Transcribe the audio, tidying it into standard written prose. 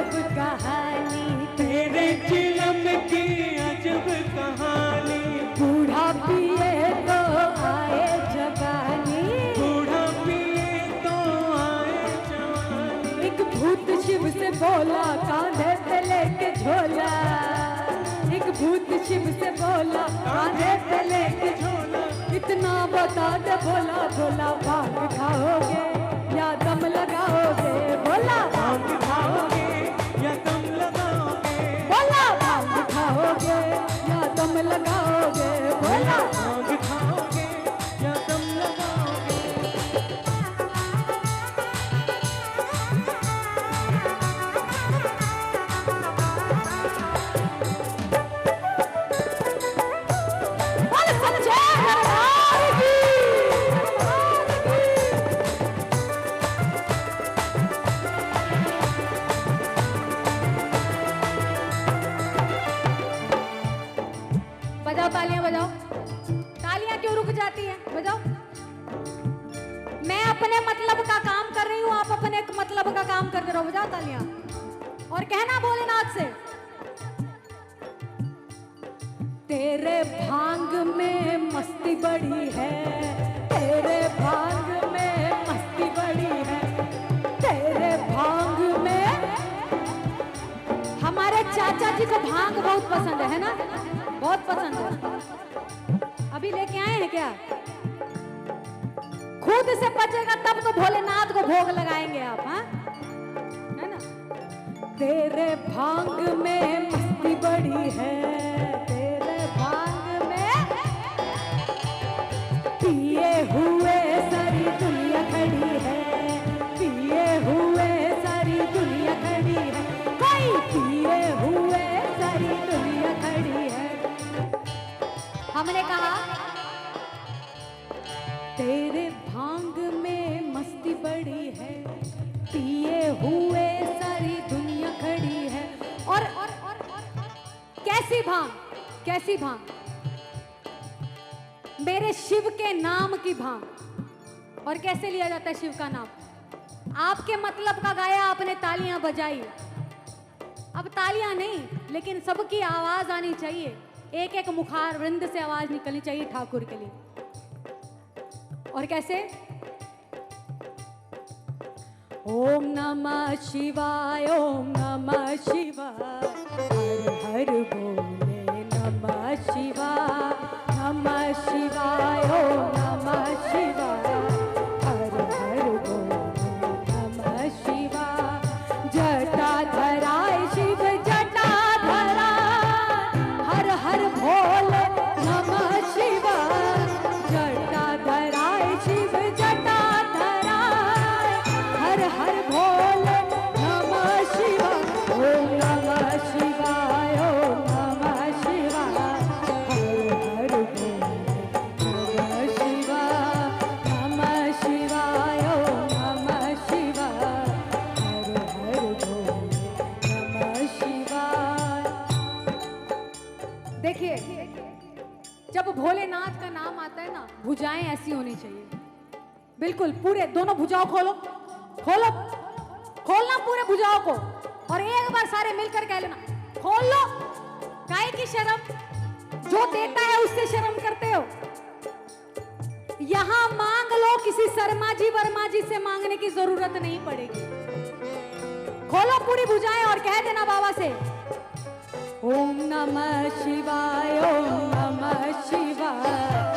अजब कहानी, तेरे चिलम की अजब कहानी। बूढ़ा पिए तो आए जवानी, बूढ़ा पिए तो आए जवानी। एक भूत शिव से बोला कांधे पे लेके झोला, एक भूत शिव से बोला कांधे पे लेके झोला। इतना बता दे भोला भोला, भांग खाओगे या दम लगाओगे? भोला भांग खाओगे या दम लगाओगे? भोला भांग खाओगे या दम लगाओगे? भोला भांग खाओगे या दम लगाओगे? बोल सच्चे दरबार की। बजाओ तालियां बजाओ। तालियां क्यों रुक जाती हैं? बजाओ। मैं अपने मतलब का काम कर रही हूँ, आप अपने मतलब का काम करते रहो। बजाओ तालियां और कहना भोलेनाथ से, तेरे भांग में मस्ती बड़ी है, तेरे भांग में मस्ती बड़ी है, तेरे भांग में। हमारे चाचा जी को भांग बहुत पसंद है ना? बहुत पसंद है। अभी लेके आए हैं क्या? खुद से बचेगा तब तो भोलेनाथ को भोग लगाएंगे आप, हाँ? है ना? तेरे भांग में मस्ती बड़ी है, तेरे भांग में पिए हुए सारी दुनिया खड़ी है, पिए हुए सारी दुनिया खड़ी है, कोई पिए हुए सारी दुनिया खड़ी है। हमने कहा तेरे भांग में मस्ती बड़ी है, पिए हुए सारी दुनिया खड़ी है। और कैसी भांग, कैसी भांग? मेरे शिव के नाम की भांग। और कैसे लिया जाता है शिव का नाम? आपके मतलब का गाया आपने, तालियां बजाई। अब तालियां नहीं, लेकिन सबकी आवाज आनी चाहिए, एक एक मुखार वृंद से आवाज निकलनी चाहिए ठाकुर के लिए। और कैसे? ओम नमः शिवाय, ओम नमः शिवाय, हर हर बोले नमः शिवाय, नमः शिवाय, ओम नमः शिवाय, हर हर बोले नमः शिवाय। जटाधराय शिव जटाधराय, हर हर भोले नमः शिवाय, जटाधराय शिव जटाधराय, हर हर भोले नमः शिवाय। ओम नमः शिवाय, ओम नमः शिवाय, हर हर भोले नमः शिवाय, नमः शिवाय, ओम नमः शिवाय, हर हर भोले नमः शिवाय। देखिए, जब भोलेनाथ का नाम आता है ना, भुजाएं ऐसी होनी चाहिए, बिल्कुल पूरे। दोनों भुजाओं खोलो, खोलो, खोलना पूरे भुजाओं को, और एक बार सारे मिलकर कह लेना, खोल लो। काहे की शर्म? जो देता है उससे शर्म करते हो? यहां मांग लो, किसी शर्मा जी वर्मा जी से मांगने की जरूरत नहीं पड़ेगी। खोलो पूरी भुजाएं और कह देना बाबा से, ओम नमः शिवाय, ओम नमः शिवाय,